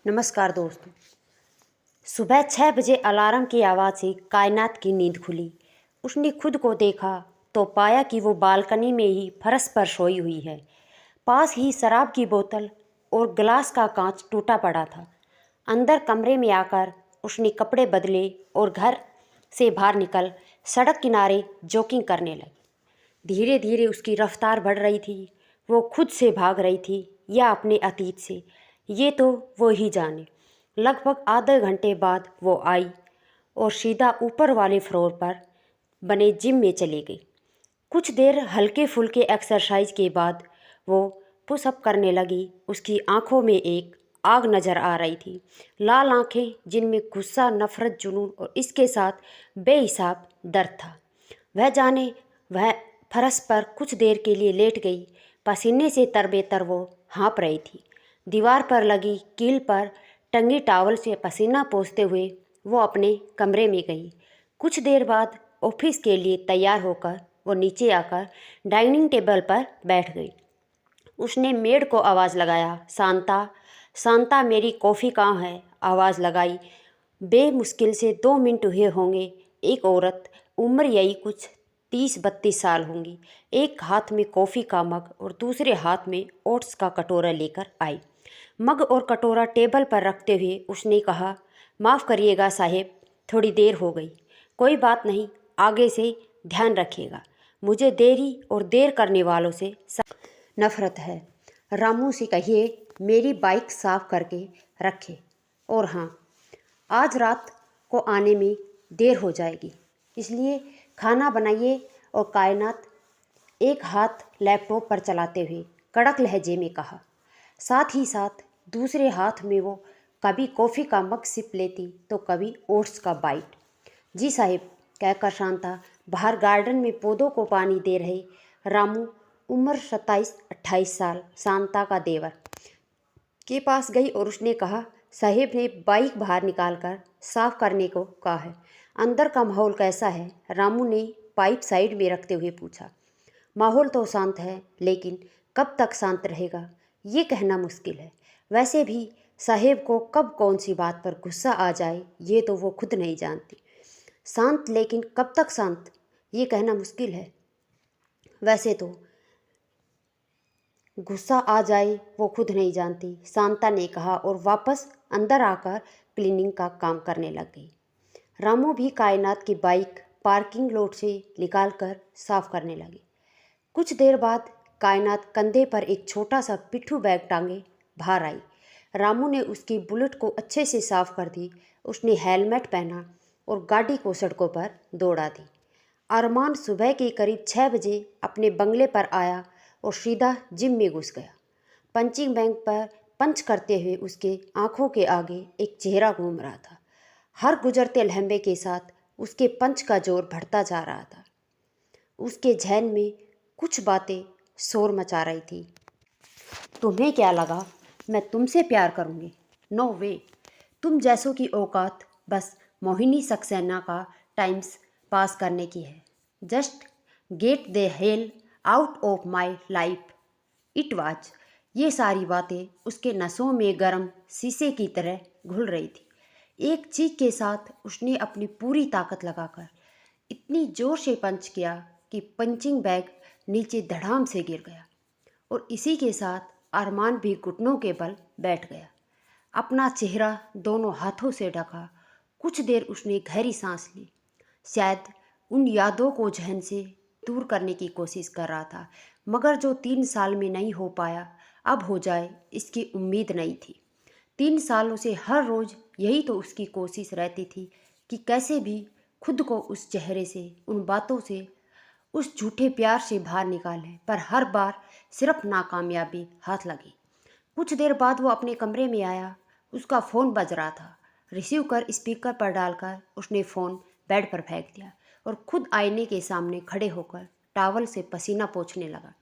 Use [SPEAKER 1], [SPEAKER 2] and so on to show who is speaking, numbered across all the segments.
[SPEAKER 1] नमस्कार दोस्तों। सुबह 6 बजे अलार्म की आवाज़ से कायनात की नींद खुली। उसने खुद को देखा तो पाया कि वो बालकनी में ही फर्श पर सोई हुई है। पास ही शराब की बोतल और गिलास का कांच टूटा पड़ा था। अंदर कमरे में आकर उसने कपड़े बदले और घर से बाहर निकल सड़क किनारे जॉगिंग करने लगी। धीरे धीरे उसकी रफ्तार बढ़ रही थी। वो खुद से भाग रही थी या अपने अतीत से, ये तो वो ही जाने। लगभग आधे घंटे बाद वो आई और सीधा ऊपर वाले फ्लोर पर बने जिम में चली गई। कुछ देर हल्के फुल्के एक्सरसाइज के बाद वो पुशअप करने लगी। उसकी आंखों में एक आग नज़र आ रही थी, लाल आंखें जिनमें गुस्सा, नफरत, जुनून और इसके साथ बेहिसाब दर्द था। वह जाने वह फर्श पर कुछ देर के लिए लेट गई। पसीने से तरबेतर वो हाँफ रही थी। दीवार पर लगी कील पर टंगी टॉवल से पसीना पोंछते हुए वो अपने कमरे में गई। कुछ देर बाद ऑफिस के लिए तैयार होकर वो नीचे आकर डाइनिंग टेबल पर बैठ गई। उसने मेड को आवाज़ लगाया, शांता, शांता मेरी कॉफ़ी कहाँ है? आवाज़ लगाई। बेमुश्किल से 2 मिनट हुए होंगे। एक औरत, उम्र यही कुछ 30-32 साल होंगी, एक हाथ में कॉफ़ी का मग और दूसरे हाथ में ओट्स का कटोरा लेकर आई। मग और कटोरा टेबल पर रखते हुए उसने कहा, माफ़ करिएगा साहेब, थोड़ी देर हो गई। कोई बात नहीं, आगे से ध्यान रखिएगा। मुझे देरी और देर करने वालों से नफ़रत है। रामू से कहिए मेरी बाइक साफ़ करके रखे। और हाँ, आज रात को आने में देर हो जाएगी, इसलिए खाना बनाइए। और कायनात एक हाथ लैपटॉप पर चलाते हुए कड़क लहजे में कहा। साथ ही साथ दूसरे हाथ में वो कभी कॉफ़ी का मग सिप लेती तो कभी ओट्स का बाइट। जी साहिब, कहकर शांता बाहर गार्डन में पौधों को पानी दे रहे रामू, उम्र 27-28 साल, शांता का देवर, के पास गई और उसने कहा, साहिब ने बाइक बाहर निकालकर साफ करने को कहा है। अंदर का माहौल कैसा है? रामू ने पाइप साइड में रखते हुए पूछा। माहौल तो शांत है, लेकिन कब तक शांत रहेगा ये कहना मुश्किल है। वैसे भी साहेब को कब कौन सी बात पर गुस्सा आ जाए ये तो वो खुद नहीं जानती। शांत, लेकिन कब तक शांत ये कहना मुश्किल है। वैसे तो गुस्सा आ जाए वो खुद नहीं जानती, शांता ने कहा और वापस अंदर आकर क्लीनिंग का काम करने लग गई। रामू भी कायनात की बाइक पार्किंग लॉट से निकालकर साफ करने लगी। कुछ देर बाद कायनात कंधे पर एक छोटा सा पिट्ठू बैग टांगे बाहर आई। रामू ने उसकी बुलेट को अच्छे से साफ कर दी। उसने हेलमेट पहना और गाड़ी को सड़कों पर दौड़ा दी। अरमान सुबह के करीब 6 बजे अपने बंगले पर आया और सीधा जिम में घुस गया। पंचिंग बैग पर पंच करते हुए उसके आंखों के आगे एक चेहरा घूम रहा था। हर गुजरते लम्हे के साथ उसके पंच का जोर बढ़ता जा रहा था। उसके जहन में कुछ बातें शोर मचा रही थी। तुम्हें क्या लगा मैं तुमसे प्यार करूंगी? नो वे। तुम जैसों की औकात बस मोहिनी सक्सेना का टाइम्स पास करने की है। Just get the hell out of my life it was. ये सारी बातें उसके नसों में गर्म शीशे की तरह घुल रही थी। एक चीख के साथ उसने अपनी पूरी ताकत लगाकर इतनी जोर से पंच किया कि पंचिंग बैग नीचे धड़ाम से गिर गया और इसी के साथ अरमान भी घुटनों के बल बैठ गया। अपना चेहरा दोनों हाथों से ढका। कुछ देर उसने गहरी सांस ली। शायद उन यादों को जहन से दूर करने की कोशिश कर रहा था, मगर जो 3 साल में नहीं हो पाया अब हो जाए इसकी उम्मीद नहीं थी। 3 सालों से हर रोज़ यही तो उसकी कोशिश रहती थी कि कैसे भी खुद को उस चेहरे से, उन बातों से, उस झूठे प्यार से बाहर निकालें, पर हर बार सिर्फ नाकामयाबी हाथ लगी। कुछ देर बाद वो अपने कमरे में आया। उसका फ़ोन बज रहा था। रिसीव कर स्पीकर पर डालकर उसने फ़ोन बेड पर फेंक दिया और खुद आईने के सामने खड़े होकर टॉवल से पसीना पोंछने लगा।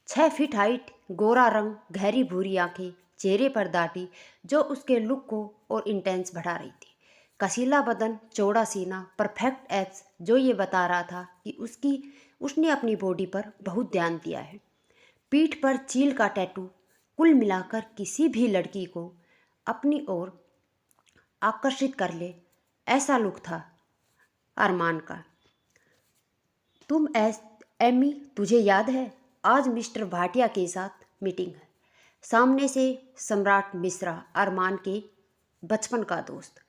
[SPEAKER 1] 6 फीट हाइट, गोरा रंग, गहरी भूरी आंखें, चेहरे पर दाढ़ी जो उसके लुक को और इंटेंस बढ़ा रही थी। कसीला बदन, चौड़ा सीना, परफेक्ट एब्स जो ये बता रहा था कि उसने अपनी बॉडी पर बहुत ध्यान दिया है। पीठ पर चील का टैटू कुल मिलाकर किसी भी लड़की को अपनी ओर आकर्षित कर ले, ऐसा लुक था अरमान का। तुम एमी, तुझे याद है आज मिस्टर भाटिया के साथ मीटिंग है। सामने से सम्राट मिश्रा, अरमान के बचपन का दोस्त,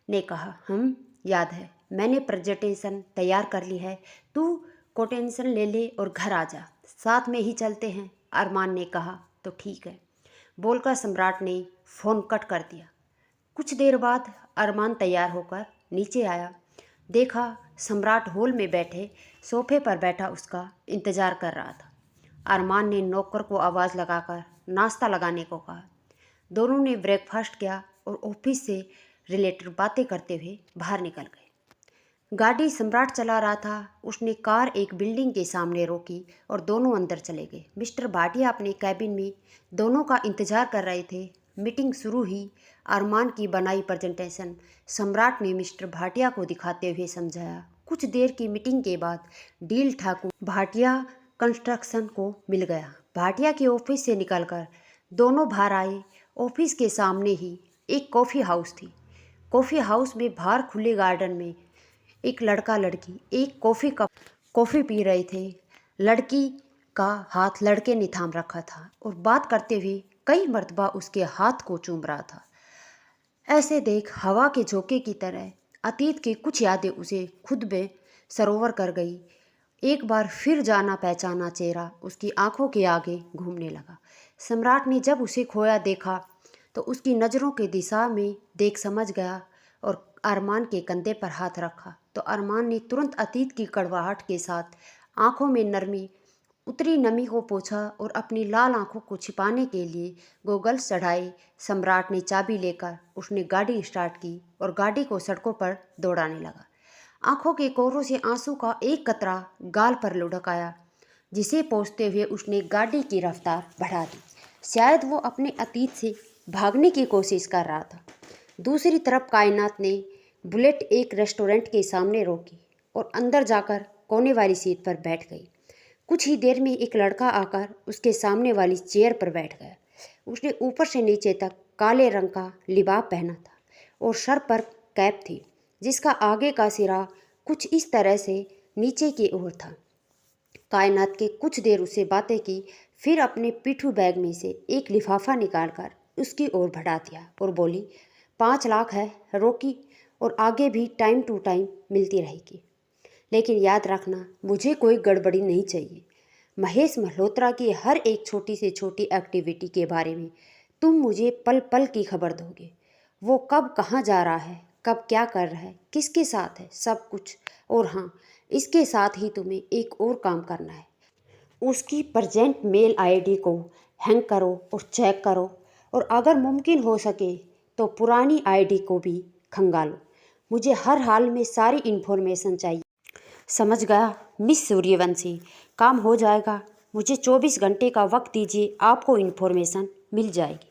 [SPEAKER 1] ने कहा। हम याद है, मैंने प्रेजेंटेशन तैयार कर ली है, तू कोटेशन ले ले और घर आ जा, साथ में ही चलते हैं। अरमान ने कहा तो ठीक है, बोलकर सम्राट ने फ़ोन कट कर दिया। कुछ देर बाद अरमान तैयार होकर नीचे आया। देखा सम्राट हॉल में बैठे सोफे पर बैठा उसका इंतज़ार कर रहा था। अरमान ने नौकर को आवाज़ लगाकर नाश्ता लगाने को कहा। दोनों ने ब्रेकफास्ट किया और ऑफिस से रिलेटेड बातें करते हुए बाहर निकल गए। गाड़ी सम्राट चला रहा था। उसने कार एक बिल्डिंग के सामने रोकी और दोनों अंदर चले गए। मिस्टर भाटिया अपने कैबिन में दोनों का इंतजार कर रहे थे। मीटिंग शुरू हुई। अरमान की बनाई प्रेजेंटेशन सम्राट ने मिस्टर भाटिया को दिखाते हुए समझाया। कुछ देर की मीटिंग के बाद डील ठाकुर भाटिया कंस्ट्रक्शन को मिल गया। भाटिया के ऑफिस से निकलकर दोनों बाहर आए। ऑफिस के सामने ही एक कॉफ़ी हाउस थी। कॉफ़ी हाउस में बाहर खुले गार्डन में एक लड़का लड़की एक कॉफ़ी पी रहे थे। लड़की का हाथ लड़के ने थाम रखा था और बात करते हुए कई मर्तबा उसके हाथ को चूम रहा था। ऐसे देख हवा के झोंके की तरह अतीत की कुछ यादें उसे खुद में सरोवर कर गई। एक बार फिर जाना पहचाना चेहरा उसकी आंखों के आगे घूमने लगा। सम्राट ने जब उसे खोया देखा तो उसकी नज़रों की दिशा में देख समझ गया और अरमान के कंधे पर हाथ रखा तो अरमान ने तुरंत अतीत की कड़वाहट के साथ आंखों में नरमी उतरी नमी को पोंछा और अपनी लाल आंखों को छिपाने के लिए गोगल्स चढ़ाए। सम्राट ने चाबी लेकर उसने गाड़ी स्टार्ट की और गाड़ी को सड़कों पर दौड़ाने लगा। आंखों के कोरों से आंसू का एक कतरा गाल पर लुढ़क आया, जिसे पोंछते हुए उसने गाड़ी की रफ्तार बढ़ा दी। शायद वो अपने अतीत से भागने की कोशिश कर रहा था। दूसरी तरफ कायनात ने बुलेट एक रेस्टोरेंट के सामने रोकी और अंदर जाकर कोने वाली सीट पर बैठ गई। कुछ ही देर में एक लड़का आकर उसके सामने वाली चेयर पर बैठ गया। उसने ऊपर से नीचे तक काले रंग का लिबास पहना था और सर पर कैप थी, जिसका आगे का सिरा कुछ इस तरह से नीचे की ओर था। कायनात के कुछ देर उससे बातें की, फिर अपने पिट्ठू बैग में से एक लिफाफा निकालकर उसकी ओर बढ़ा दिया और बोली, 5 लाख है, रोकी, और आगे भी टाइम टू टाइम मिलती रहेगी। लेकिन याद रखना, मुझे कोई गड़बड़ी नहीं चाहिए। महेश मल्होत्रा की हर एक छोटी से छोटी एक्टिविटी के बारे में तुम मुझे पल पल की खबर दोगे। वो कब कहाँ जा रहा है, कब क्या कर रहा है, किसके साथ है, सब कुछ। और हाँ, इसके साथ ही तुम्हें एक और काम करना है। उसकी प्रेजेंट मेल आईडी को हैंग करो और चेक करो, और अगर मुमकिन हो सके तो पुरानी आईडी को भी खंगालो। मुझे हर हाल में सारी इन्फॉर्मेशन चाहिए। समझ गया मिस सूर्यवंशी, काम हो जाएगा। मुझे 24 घंटे का वक्त दीजिए, आपको इन्फॉर्मेशन मिल जाएगी।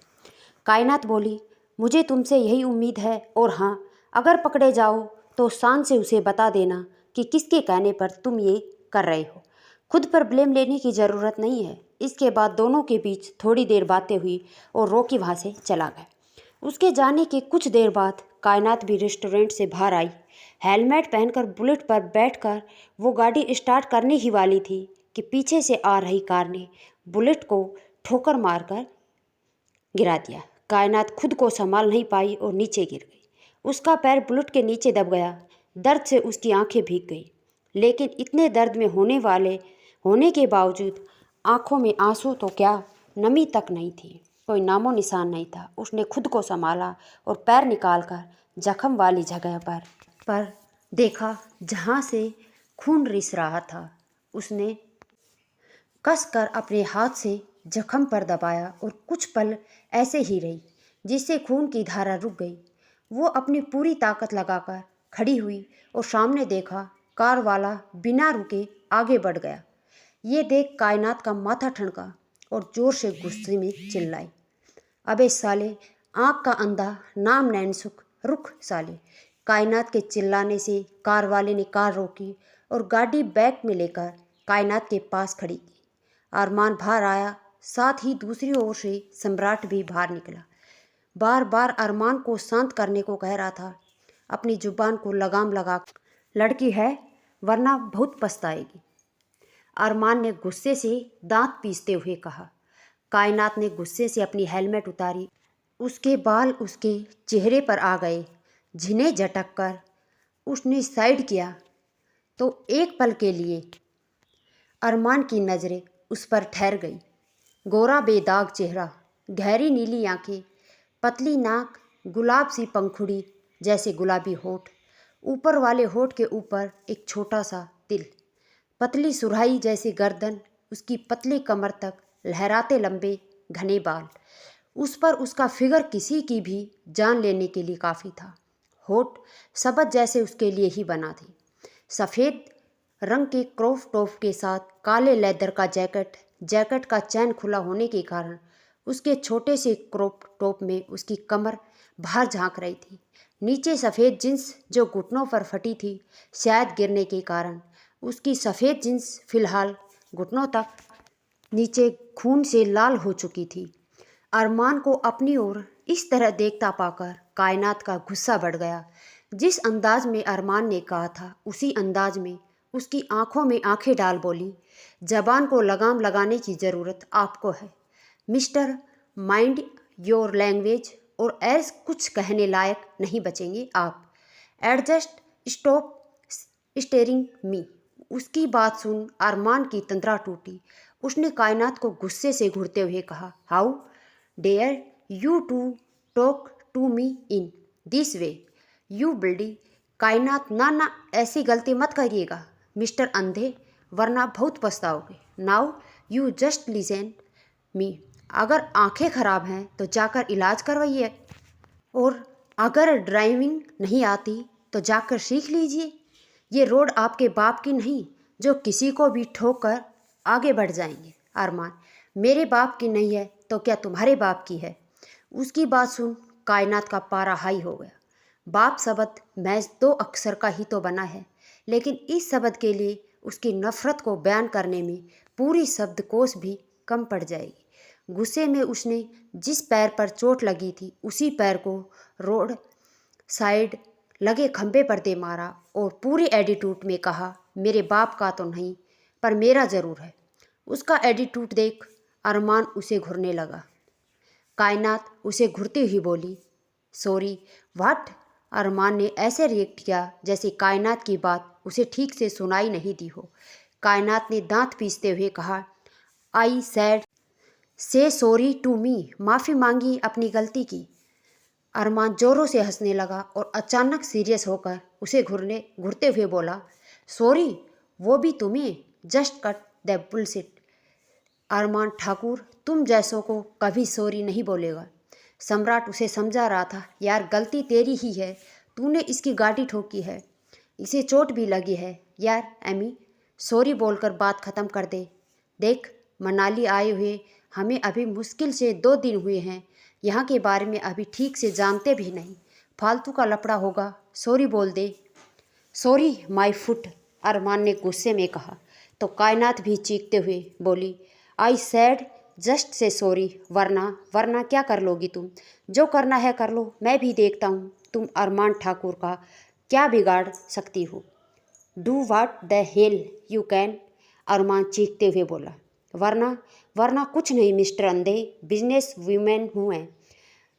[SPEAKER 1] कायनात बोली, मुझे तुमसे यही उम्मीद है। और हाँ, अगर पकड़े जाओ तो शान से उसे बता देना कि किसके कहने पर तुम ये कर रहे हो। खुद पर ब्लेम लेने की ज़रूरत नहीं है। इसके बाद दोनों के बीच थोड़ी देर बातें हुई और रॉकी वहाँ से चला गया। उसके जाने के कुछ देर बाद कायनात भी रेस्टोरेंट से बाहर आई। हेलमेट पहनकर बुलेट पर बैठकर वो गाड़ी स्टार्ट करने ही वाली थी कि पीछे से आ रही कार ने बुलेट को ठोकर मारकर गिरा दिया। कायनात खुद को संभाल नहीं पाई और नीचे गिर गई। उसका पैर बुलेट के नीचे दब गया। दर्द से उसकी आंखें भीग गई, लेकिन इतने दर्द में होने के बावजूद आंखों में आंसू तो क्या, नमी तक नहीं थी। कोई नामो निशान नहीं था। उसने खुद को संभाला और पैर निकालकर जख्म वाली जगह पर देखा जहाँ से खून रिस रहा था। उसने कसकर अपने हाथ से जख्म पर दबाया और कुछ पल ऐसे ही रही, जिससे खून की धारा रुक गई। वो अपनी पूरी ताकत लगाकर खड़ी हुई और सामने देखा, कार वाला बिना रुके आगे बढ़ गया। ये देख कायनात का माथा ठनका और जोर से गुस्से में चिल्लाई, अबे साले, आँख का अंधा, नाम नैनसुख, रुक साले। कायनात के चिल्लाने से कार वाले ने कार रोकी और गाड़ी बैक में लेकर कायनात के पास खड़ी की। अरमान बाहर आया, साथ ही दूसरी ओर से सम्राट भी बाहर निकला। बार बार अरमान को शांत करने को कह रहा था। अपनी जुबान को लगाम लगा, लड़की है वरना बहुत पछताएगी। अरमान ने गुस्से से दांत पीसते हुए कहा। कायनात ने गुस्से से अपनी हेलमेट उतारी। उसके बाल उसके चेहरे पर आ गए। जिन्हें झटक कर उसने साइड किया तो एक पल के लिए अरमान की नज़रें उस पर ठहर गई। गोरा बेदाग चेहरा, गहरी नीली आंखें, पतली नाक, गुलाब सी पंखुड़ी जैसे गुलाबी होठ, ऊपर वाले होठ के ऊपर एक छोटा सा तिल, पतली सुराही जैसी गर्दन, उसकी पतली कमर तक लहराते लंबे घने बाल। उस पर उसका फिगर किसी की भी जान लेने के लिए काफ़ी था। होठ शबद जैसे उसके लिए ही बना थे। सफ़ेद रंग के क्रॉप टॉप के साथ काले लेदर का जैकेट का चैन खुला होने के कारण उसके छोटे से क्रॉप टॉप में उसकी कमर बाहर झांक रही थी। नीचे सफ़ेद जींस जो घुटनों पर फटी थी, शायद गिरने के कारण उसकी सफ़ेद जींस फिलहाल घुटनों तक नीचे खून से लाल हो चुकी थी। अरमान को अपनी ओर इस तरह देखता पाकर कायनात का गुस्सा बढ़ गया। जिस अंदाज में अरमान ने कहा था उसी अंदाज में उसकी आंखों में आंखें डाल बोली, जबान को लगाम लगाने की ज़रूरत आपको है मिस्टर, माइंड योर लैंग्वेज और एल्स कुछ कहने लायक नहीं बचेंगे आप। एडजस्ट स्टॉप स्टेरिंग मी। उसकी बात सुन अरमान की तंद्रा टूटी। उसने कायनात को गुस्से से घूरते हुए कहा, how dare you to talk to me in this way you bloody. Kainat, ना ना ऐसी गलती मत करिएगा मिस्टर अंधे, वरना बहुत पछताओगे। Now you just listen me. अगर आंखें खराब हैं तो जाकर इलाज करवाइए, और अगर ड्राइविंग नहीं आती तो जाकर सीख लीजिए। ये रोड आपके बाप की नहीं जो किसी को भी ठोक कर आगे बढ़ जाएंगे। अरमान, मेरे बाप की नहीं है तो क्या तुम्हारे बाप की है? उसकी बात सुन कायनात का पारा हाई हो गया। बाप शब्द महज 2 अक्षर का ही तो बना है, लेकिन इस शब्द के लिए उसकी नफरत को बयान करने में पूरी शब्दकोश भी कम पड़ जाएगी। गुस्से में उसने जिस पैर पर चोट लगी थी उसी पैर को रोड साइड लगे खंभे पर दे मारा और पूरी एटीट्यूड में कहा, मेरे बाप का तो नहीं पर मेरा ज़रूर है। उसका एटीट्यूड देख अरमान उसे घूरने लगा। कायनात उसे घुरती हुई बोली, सॉरी व्हाट। अरमान ने ऐसे रिएक्ट किया जैसे कायनात की बात उसे ठीक से सुनाई नहीं दी हो। कायनात ने दांत पीसते हुए कहा, आई सैड से सॉरी टू मी। माफ़ी मांगी अपनी गलती की। अरमान जोरों से हंसने लगा और अचानक सीरियस होकर उसे घुरते हुए बोला, सॉरी वो भी तुम्हें, जस्ट कट द बुलशिट। अरमान ठाकुर तुम जैसों को कभी सॉरी नहीं बोलेगा। सम्राट उसे समझा रहा था, यार गलती तेरी ही है, तूने इसकी गाड़ी ठोकी है, इसे चोट भी लगी है। यार एमी सॉरी बोलकर बात ख़त्म कर दे। देख मनाली आए हुए हमें अभी मुश्किल से 2 दिन हुए हैं, यहाँ के बारे में अभी ठीक से जानते भी नहीं, फालतू का लफड़ा होगा, सॉरी बोल दे। सॉरी माय फुट, अरमान ने गुस्से में कहा। तो कायनात भी चीखते हुए बोली, आई सैड जस्ट से सॉरी, वरना क्या कर लोगी तुम? जो करना है कर लो, मैं भी देखता हूँ तुम अरमान ठाकुर का क्या बिगाड़ सकती हो। Do what the hell you can, Armaan चीखते हुए बोला। वरना कुछ नहीं मिस्टर अंधे, बिजनेस वूमेन हूँ मैं।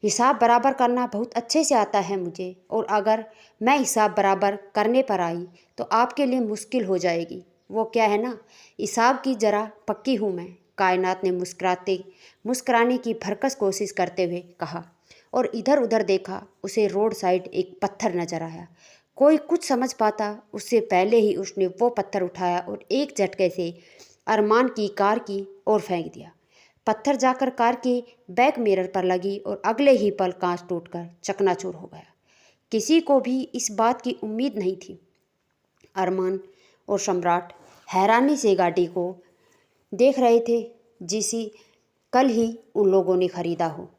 [SPEAKER 1] हिसाब बराबर करना बहुत अच्छे से आता है मुझे, और अगर मैं हिसाब बराबर करने पर आई तो आपके लिए मुश्किल हो जाएगी। वो क्या है ना, हिसाब की ज़रा पक्की हूँ मैं। कायनात ने मुस्कुराने की भरकस कोशिश करते हुए कहा, और इधर उधर देखा। उसे रोड साइड एक पत्थर नजर आया। कोई कुछ समझ पाता उससे पहले ही उसने वो पत्थर उठाया और एक झटके से अरमान की कार की ओर फेंक दिया। पत्थर जाकर कार के बैक मिरर पर लगी और अगले ही पल कांच टूटकर चकनाचूर हो गया। किसी को भी इस बात की उम्मीद नहीं थी। अरमान और सम्राट हैरानी से गाड़ी को देख रहे थे जिसे कल ही उन लोगों ने खरीदा हो।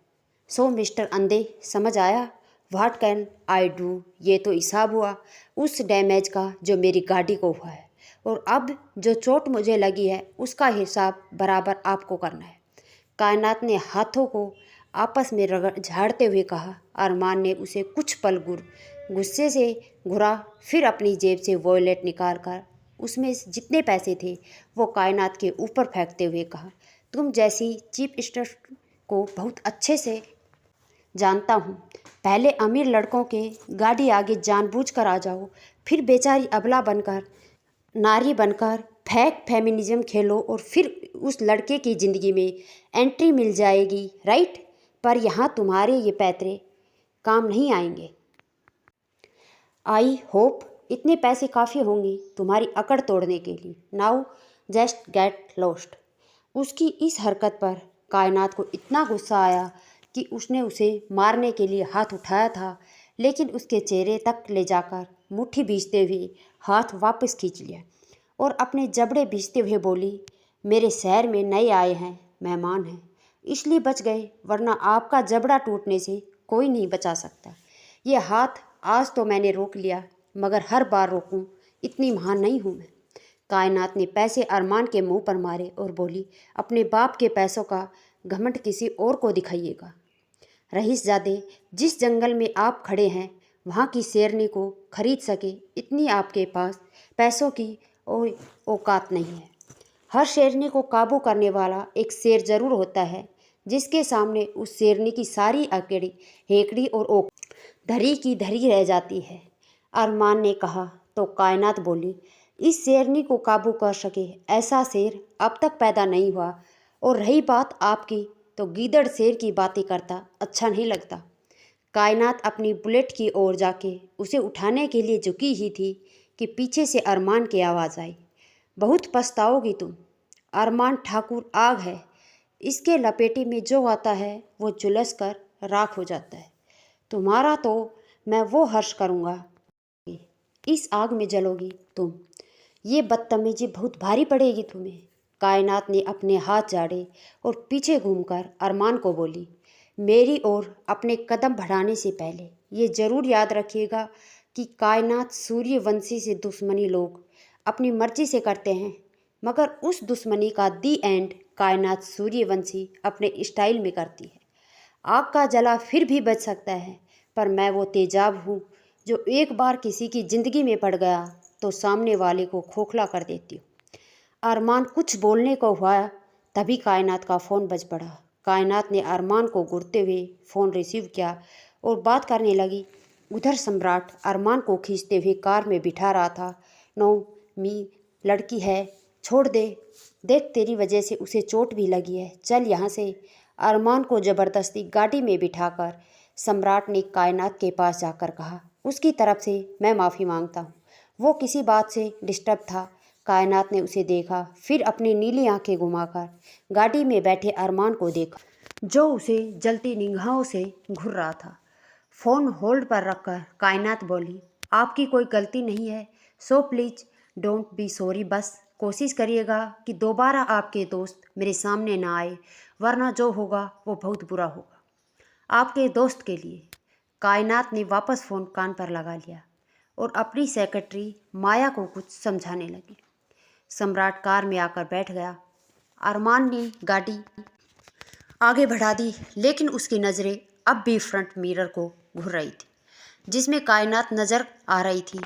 [SPEAKER 1] सो मिस्टर अंधे, समझ आया? What can I do? ये तो हिसाब हुआ उस डैमेज का जो मेरी गाड़ी को हुआ है, और अब जो चोट मुझे लगी है उसका हिसाब बराबर आपको करना है। कायनात ने हाथों को आपस में रगड़ झाड़ते हुए कहा। अरमान ने उसे कुछ पल गुस्से से घुरा, फिर अपनी जेब से वॉलेट निकाल कर उसमें जितने पैसे थे वो कायनात के ऊपर फेंकते हुए कहा, तुम जैसी चीप स्टफ को बहुत अच्छे से जानता हूँ। पहले अमीर लड़कों के गाड़ी आगे जानबूझकर आ जाओ, फिर बेचारी अबला बनकर, नारी बनकर फेक फेमिनिज्म खेलो और फिर उस लड़के की ज़िंदगी में एंट्री मिल जाएगी, राइट? पर यहाँ तुम्हारे ये पैतरे काम नहीं आएंगे। आई होप इतने पैसे काफ़ी होंगे तुम्हारी अकड़ तोड़ने के लिए। Now just get lost. उसकी इस हरकत पर कायनात को इतना गुस्सा आया कि उसने उसे मारने के लिए हाथ उठाया था, लेकिन उसके चेहरे तक ले जाकर मुट्ठी भींचते हुए हाथ वापस खींच लिया और अपने जबड़े भींचते हुए बोली, मेरे शहर में नए आए हैं, मेहमान हैं, इसलिए बच गए, वरना आपका जबड़ा टूटने से कोई नहीं बचा सकता। ये हाथ आज तो मैंने रोक लिया, मगर हर बार रोकूं इतनी महान नहीं हूँ मैं। कायनात ने पैसे अरमान के मुंह पर मारे और बोली, अपने बाप के पैसों का घमंड किसी और को दिखाइएगा। रईसजादे, जिस जंगल में आप खड़े हैं वहाँ की शेरनी को खरीद सके इतनी आपके पास पैसों की औकात नहीं है। हर शेरनी को काबू करने वाला एक शेर जरूर होता है, जिसके सामने उस शेरनी की सारी अकेड़ी हेकड़ी और औकात धरी की धरी रह जाती है। अरमान ने कहा तो कायनात बोली, इस शेरनी को काबू कर सके ऐसा शेर अब तक पैदा नहीं हुआ, और रही बात आपकी तो गीदड़ शेर की बातें करता अच्छा नहीं लगता। कायनात अपनी बुलेट की ओर जाके उसे उठाने के लिए झुकी ही थी कि पीछे से अरमान की आवाज़ आई, बहुत पछताओगी तुम। अरमान ठाकुर आग है, इसके लपेटे में जो आता है वो झुलस कर राख हो जाता है। तुम्हारा तो मैं वो हर्ष करूँगा, इस आग में जलोगी तुम। ये बदतमीजी बहुत भारी पड़ेगी तुम्हें। कायनात ने अपने हाथ झाड़े और पीछे घूमकर अरमान को बोली, मेरी ओर अपने कदम बढ़ाने से पहले ये ज़रूर याद रखिएगा कि कायनात सूर्यवंशी से दुश्मनी लोग अपनी मर्जी से करते हैं, मगर उस दुश्मनी का दी एंड कायनात सूर्यवंशी अपने स्टाइल में करती है। आग का जला फिर भी बच सकता है, पर मैं वो तेजाब हूँ जो एक बार किसी की ज़िंदगी में पड़ गया तो सामने वाले को खोखला कर देती हूँ। अरमान कुछ बोलने को हुआ, तभी कायनात का फ़ोन बज पड़ा। कायनात ने अरमान को घूरते हुए फ़ोन रिसीव किया और बात करने लगी। उधर सम्राट अरमान को खींचते हुए कार में बिठा रहा था। नो मी लड़की है, छोड़ दे, देख तेरी वजह से उसे चोट भी लगी है, चल यहाँ से। अरमान को ज़बरदस्ती गाड़ी में बिठाकर सम्राट ने कायनात के पास जाकर कहा, उसकी तरफ से मैं माफ़ी मांगता हूँ, वो किसी बात से डिस्टर्ब था। कायनात ने उसे देखा, फिर अपनी नीली आंखें घुमाकर गाड़ी में बैठे अरमान को देखा, जो उसे जलती निगाहों से घूर रहा था। फ़ोन होल्ड पर रखकर कायनात बोली, आपकी कोई गलती नहीं है, so please don't be sorry. बस कोशिश करिएगा कि दोबारा आपके दोस्त मेरे सामने ना आए, वरना जो होगा वो बहुत बुरा होगा आपके दोस्त के लिए। कायनात ने वापस फ़ोन कान पर लगा लिया और अपनी सेक्रेटरी माया को कुछ समझाने लगी। सम्राट कार में आकर बैठ गया। अरमान ने गाड़ी आगे बढ़ा दी, लेकिन उसकी नज़रें अब भी फ्रंट मिरर को घूर रही थी, जिसमें कायनात नज़र आ रही थी।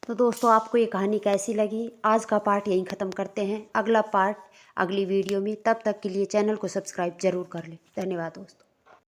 [SPEAKER 1] तो दोस्तों, आपको ये कहानी कैसी लगी? आज का पार्ट यहीं ख़त्म करते हैं, अगला पार्ट अगली वीडियो में। तब तक के लिए चैनल को सब्सक्राइब ज़रूर कर लें। धन्यवाद दोस्तों।